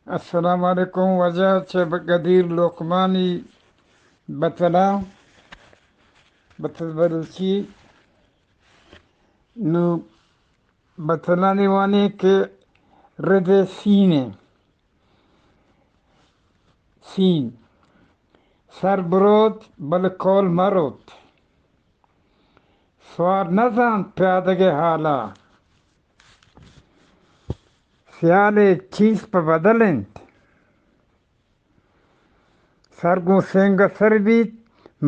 अस्सलाम वालेकुम वजह चे गदीर लोकमानी बतला बतलची नु बतलाने वाने के रदे सीन सर बरोत बल कौल मरोत स्वार नजान प्यादगे हाला सियाले चीज पर बदलेंट सरगो सेंग सरबीत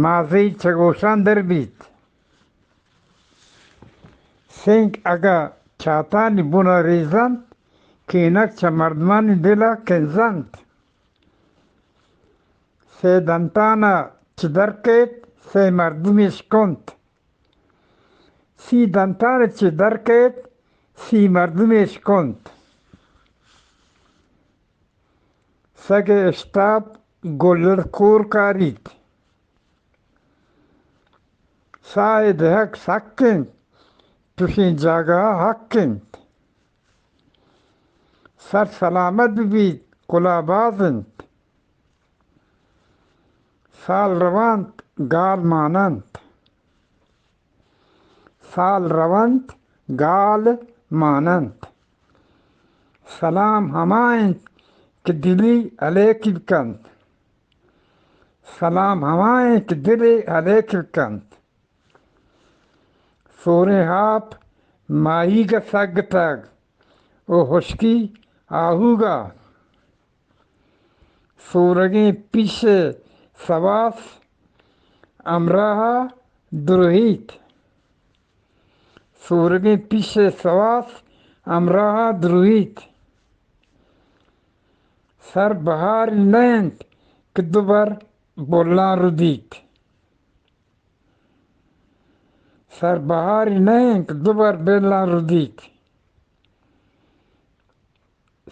माजी चगोशान दरबीत सेंग अगा चातानी बुना रिजंत कीनक च मर्दमानी दिला केंजंत से दंताना चिदरकेत से मर्दुमिश कंत सी दंताना चिदरकेत सी मर्दुमिश कंत सगे स्टाप गोल्डर कोर कारित शायद हक सक्किन तुसी जागा हक्किन सर सलामत भी कुलाबाजंत साल रवंत गाल मानंत साल रवंत गाल मानंत सलाम हमायंत कि दिली अलेकिब कंत सलाम हमायं कि दिली अलेकिब कंत सोरे हाप माही का सग तग ओ हुश्की आहूगा सूरगे पीछे सवास अमराहा द्रोहित सूरगे पीछे सवास अमराहा द्रोहित सर बहार नयंत कि दुबर बोला रुदीत सर बहार नयंत दुबर बेला रुदीत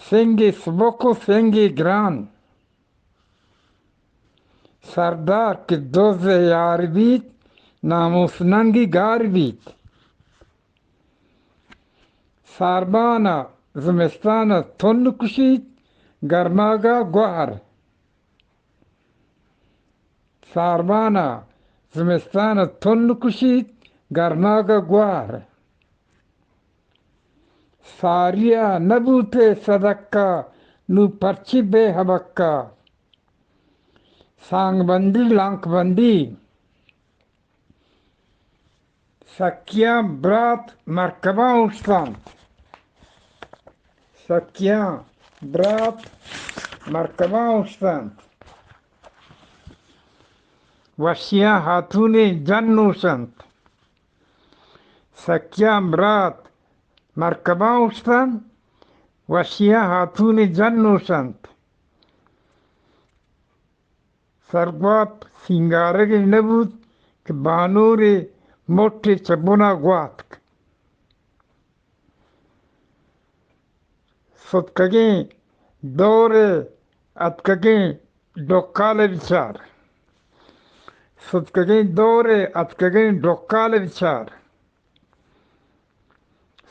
सेंगे सबको सेंगे ग्रान सरदार के दोजे यार बीत नामोस नंगी गार बीत सारबाना ज़मिस्ताना थुन कुशीत गर्मागा ग्वार सारबाना ज़मिस्ताना थुन कुशीत गर्मागा ग्वार सारिया नबूते सदक्का नु पर्ची बेहबक्का सांगबंदी लांकबंदी सकिया ब्रात मरकबा उस्तांत सकिया ब्रात मरकबा उस्तांत वशिया हाथूने जन्नूसंत सकिया ब्रात मरकबा उस्तांत वशिया हाथूने जन्नूसंत सरबाप सिंगारगे नबूत कि बानूरे मोटे चबुना ग्वात सुतकगे दौरे अतकगे डोकाले विचार सुतकगे दौरे अतकगे डोकाले विचार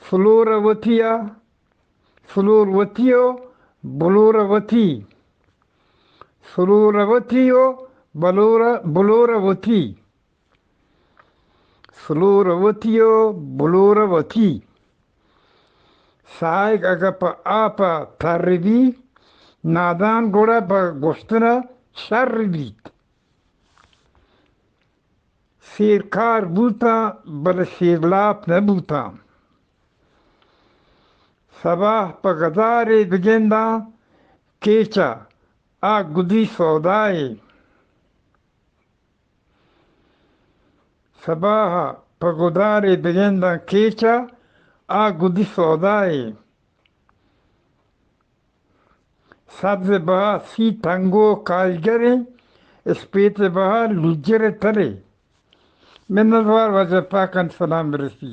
फुलूरवतिया फुलूरवतियो बुलूरवती फुलूरवतियो बुलूरवती फुलूरवतियो बुलूरवती साइग अगप आपा थर्बी नादान गोड़ा बगुस्तना शर्बीत सिरकार बूता बल सिरलाप न बूता सबाह पगदारे बिगेंदा केचा आ गुदी सौदाए सबाह पगदारे बिगेंदा केचा आ गुदी सौदाए सब्ज बहा सी टंगो कालगरे स्पेत बहा लुजरे तले मिन्नतवार वजह पाकन सलाम रसी।